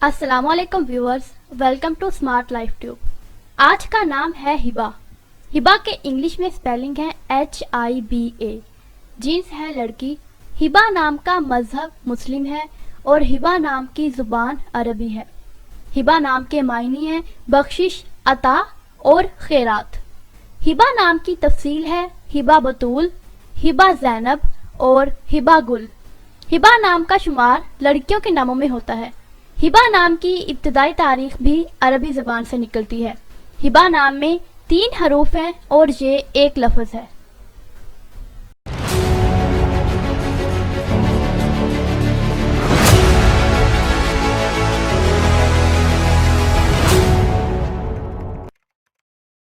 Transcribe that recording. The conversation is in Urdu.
السلام علیکم viewers, welcome to Smart Life Tube. آج کا نام ہے ہبا۔ ہبا کے انگلش میں سپیلنگ ہے HIBA، جنس ہے لڑکی۔ ہبا نام کا مذہب مسلم ہے اور ہبا نام کی زبان عربی ہے۔ ہبا نام کے معنی ہیں بخشش، عطا اور خیرات۔ ہبا نام کی تفصیل ہے ہبا بطول، ہبا زینب اور ہبا گل۔ ہبا نام کا شمار لڑکیوں کے ناموں میں ہوتا ہے۔ ہبا نام کی ابتدائی تاریخ بھی عربی زبان سے نکلتی ہے۔ ہبا نام میں 3 حروف ہیں اور یہ ایک لفظ ہے۔